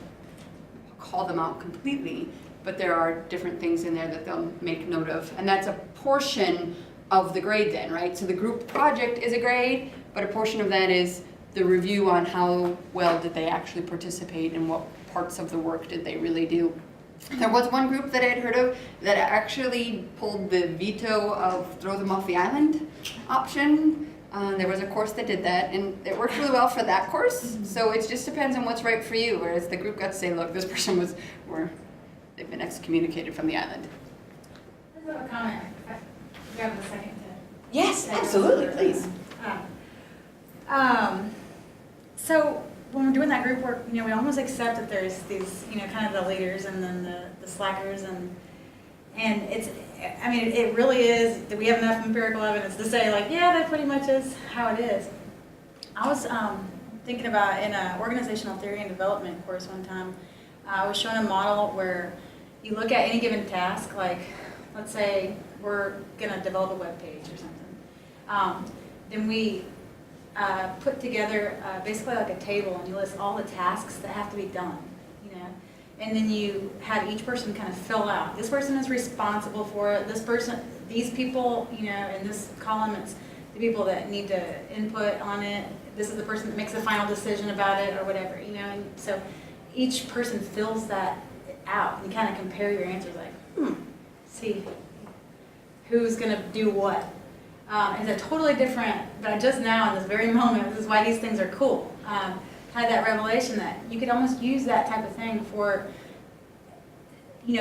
call them out completely, but there are different things in there that they'll make note of. And that's a portion of the grade then, right? So the group project is a grade, but a portion of that is the review on how well did they actually participate and what parts of the work did they really do. There was one group that I had heard of that actually pulled the veto of throw them off the island option. There was a course that did that, and it worked really well for that course. So it just depends on what's right for you, whereas the group got to say, look, this person they've been excommunicated from the island. I have a comment. Do you have a second to? Yes, absolutely, please. So when we're doing that group work, we almost accept that there's these, kind of the leaders and then the slackers and it really is, that we have enough empirical evidence to say like, yeah, that pretty much is how it is. I was thinking about in an organizational theory and development course one time, I was showing a model where you look at any given task, like let's say we're gonna develop a web page or something. Then we put together basically like a table, and you list all the tasks that have to be done, and then you have each person kind of fill out. This person is responsible for it. This person, these people, in this column, it's the people that need to input on it. This is the person that makes the final decision about it or whatever, And so each person fills that out, and you kind of compare your answers like, see who's going to do what. It's a totally different, but just now in this very moment, this is why these things are cool. Had that revelation that you could almost use that type of thing for,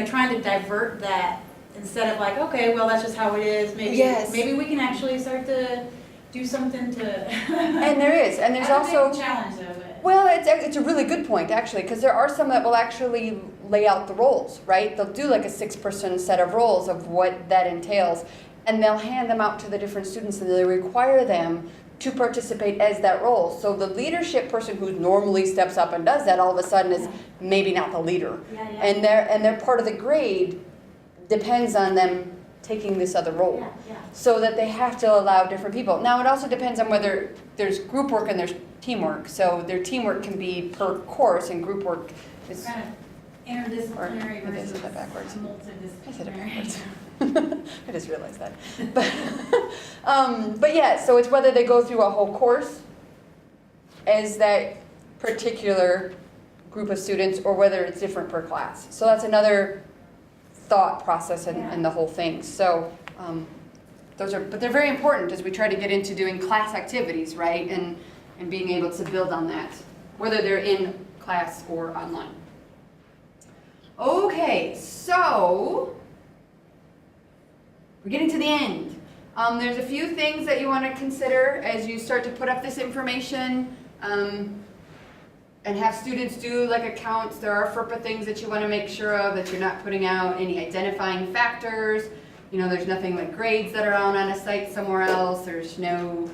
trying to divert that instead of like, okay, well, that's just how it is. Maybe we can actually start to do something to. And there's also challenge of it. Well, it's a really good point actually, because there are some that will actually lay out the roles, right? They'll do like a 6-person set of roles of what that entails. And they'll hand them out to the different students, and they require them to participate as that role. So the leadership person who normally steps up and does that all of a sudden is maybe not the leader. And their part of the grade depends on them taking this other role. So that they have to allow different people. Now it also depends on whether there's group work and there's teamwork. So their teamwork can be per course, and group work is, Kind of interdisciplinary Or- I versus said that backwards. I said it multidisciplinary. backwards. I just realized that. But yeah, so it's whether they go through a whole course as that particular group of students, or whether it's different per class. So that's another thought process in the whole thing. So but they're very important as we try to get into doing class activities, right? And being able to build on that, whether they're in class or online. Okay, so we're getting to the end. There's a few things that you want to consider as you start to put up this information and have students do like accounts. There are FERPA things that you want to make sure of, that you're not putting out any identifying factors. You know, there's nothing like grades that are out on a site somewhere else. There's no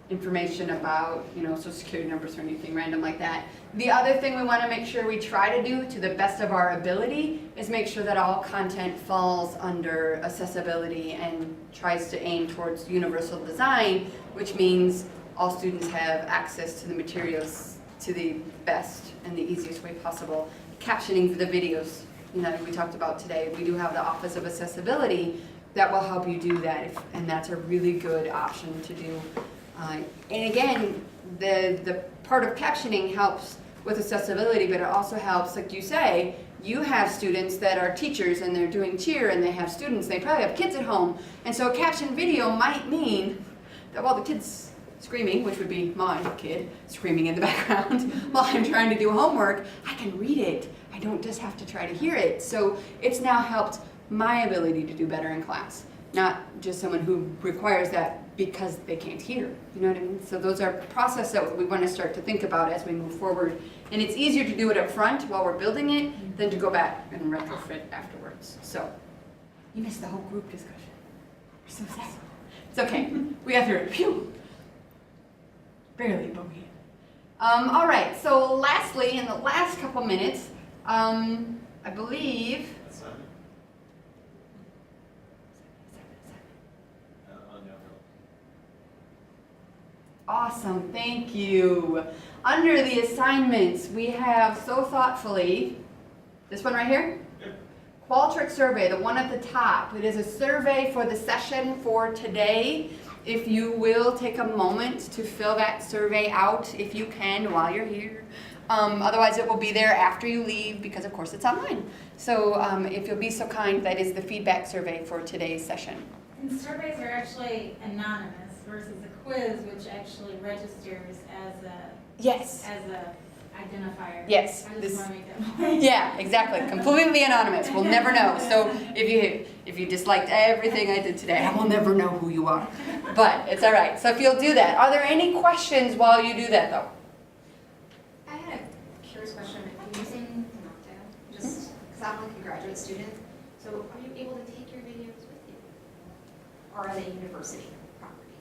information about, you know, social security numbers or anything random like that. The other thing we want to make sure we try to do to the best of our ability is make sure that all content falls under accessibility and tries to aim towards universal design, which means all students have access to the materials to the best and the easiest way possible. Captioning for the videos, you know, like we talked about today, we do have the Office of Accessibility that will help you do that, and that's a really good option to do. And again, the part of captioning helps with accessibility, but it also helps, like you say, you have students that are teachers and they're doing cheer, and they have students, they probably have kids at home, and so a captioned video might mean that while the kid's screaming, which would be my kid screaming in the background while I'm trying to do homework, I can read it. I don't just have to try to hear it. So it's now helped my ability to do better in class, not just someone who requires that because they can't hear. You know what I mean? So those are processes that we want to start to think about as we move forward. And it's easier to do it up front while we're building it than to go back and retrofit afterwards. So you missed the whole group discussion. We're so sad. It's okay. We got through it. Phew. Barely, but we did. All right. So lastly, in the last couple minutes, I believe. Awesome, thank you. Under the assignments, we have so thoughtfully, this one right here? Yep. Qualtrics survey, the one at the top. It is a survey for the session for today. If you will take a moment to fill that survey out, if you can, while you're here. Otherwise, it will be there after you leave, because of course it's online. So if you'll be so kind, that is the feedback survey for today's session. And surveys are actually anonymous versus a quiz, which actually registers as a identifier. Yes. I just want to make that point. Yeah, exactly. Completely anonymous. We'll never know. So if you disliked everything I did today, I will never know who you are. But it's all right. So if you'll do that. Are there any questions while you do that, though? I had a curious question. If you're using Panopto, just because I'm like a graduate student, so are you able to take your videos with you? Or are they university property?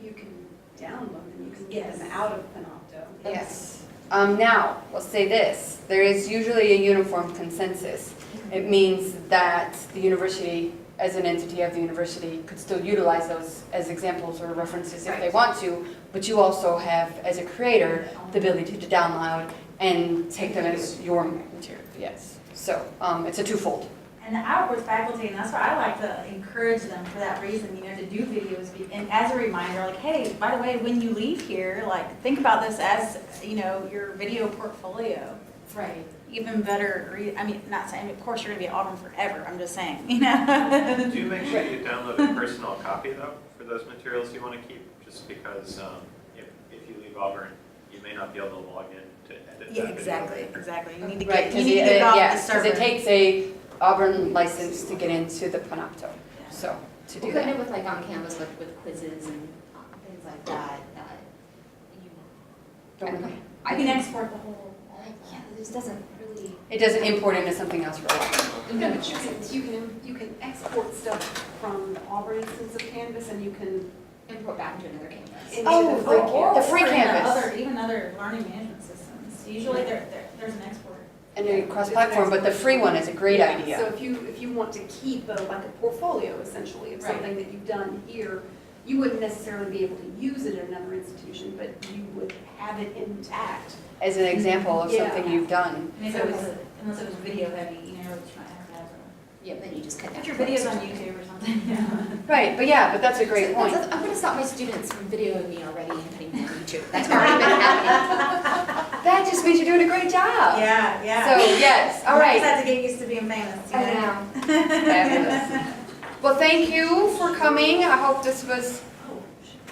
You can download them, you can get them out of Panopto. Yes. Now, let's say this. There is usually a uniform consensus. It means that the university, as an entity of the university, could still utilize those as examples or references if they want to, but you also have, as a creator, the ability to download and take them as your material. Yes. So it's a twofold. And the outward faculty, and that's why I like to encourage them for that reason, you know, to do videos. And as a reminder, like, hey, by the way, when you leave here, like, think about this as, you know, your video portfolio. Right. Even better, I mean, not saying, of course, you're going to be at Auburn forever. I'm just saying, you know. Do make sure you download a personal copy, though, for those materials you want to keep, just because if you leave Auburn, you may not be able to log in to edit Yeah, that exactly, video. exactly. You need to Right, get, you need to get it off the server. because it takes a Auburn license to get into the Panopto. So to do Well, couldn't that. it with like on Canvas with quizzes and things like that, you Don't worry. I can export the whole. yeah, it just doesn't really. It doesn't import into something else for a while. No, but you can export stuff from the Auburn instance of Canvas, and you can Import back into another Canvas. into Oh, the free or- Canvas. the free Or Canvas. even other learning management systems. Usually there's an export. And a cross-platform, but the free one is a great So idea. if you want to keep like a portfolio essentially of Right. something that you've done here, you wouldn't necessarily be able to use it at another institution, but you would have it intact. As an example of Yeah. something you've done. And if it was, unless it was video heavy, you know, it's not have to have Yeah, then you just connect. put your videos on YouTube or something. Right, but that's a great point. I'm gonna stop my students from videoing me already and putting them on YouTube. That's already been happening. That just means you're doing a great job. Yeah. So, yes, all You right. just have to get used to being famous. You I know? Fabulous. Well, thank you for coming. I hope this was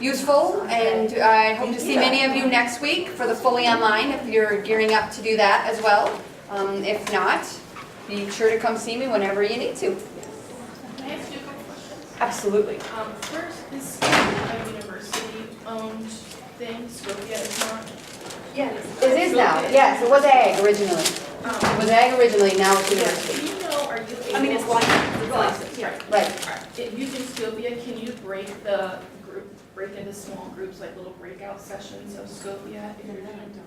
useful, and I hope to see many of you next week for the fully online if you're gearing up to do that as well. If not, be sure to come see me whenever you need to. Can I ask you a couple questions? Absolutely. First, is a university-owned thing, Scopia is not? Yes. It is now, yes, it was ag originally. It was ag originally, now it's Do university. you know, are you able? I mean, it's licensed, Yeah. Right. Using Scopia, can you break into small groups, like little breakout sessions of Scopia? If you're doing-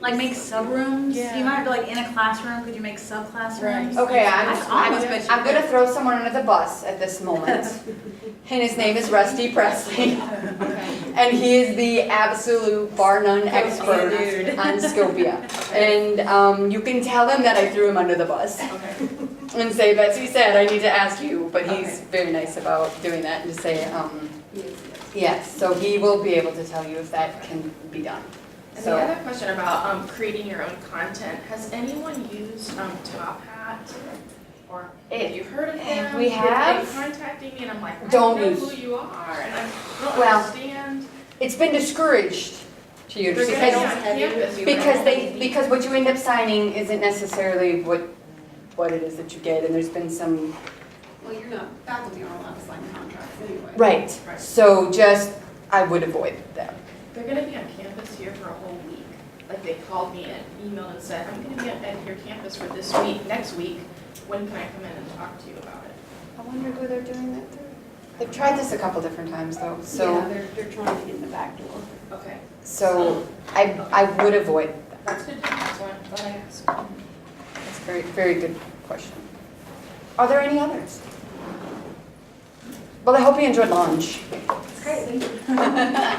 Like make subrooms? Yeah. You might be like in a classroom, could you make sub-classrooms? Okay, That's almost good. I'm gonna throw someone under the bus at this moment. And his name is Rusty Presley. And he is the absolute bar none expert on Scopia. And you can tell him that I threw him under the bus. Okay. And say, Betsy said, I need to ask you, but he's very nice about doing that and to say, yes, so he will be able to tell you if that can be done. And the So, other question about creating your own content, has anyone used Top Hat? Or have you heard of them? we have. They've been contacting me and I'm like, I Don't don't know use- who you are and I don't Well, understand. it's been discouraged to use They're gonna be on because, campus. because what you end up signing isn't necessarily what it is that you get, and there's been some, Well, you're not, faculty aren't allowed to sign contracts anyway. right, Right. so just, I would avoid them. They're gonna be on campus here for a whole week. Like they called me and emailed and said, I'm gonna be at your campus for this week, next week. When can I come in and talk to you about it? I wonder who they're doing that through. They've tried this a couple different times though, Yeah, so, they're trying to get in the back door. Okay, so I would avoid them. that's good. That's what I asked. That's a very, very good question. Are there any others? Well, I hope you enjoyed lunch. It's great, thank you.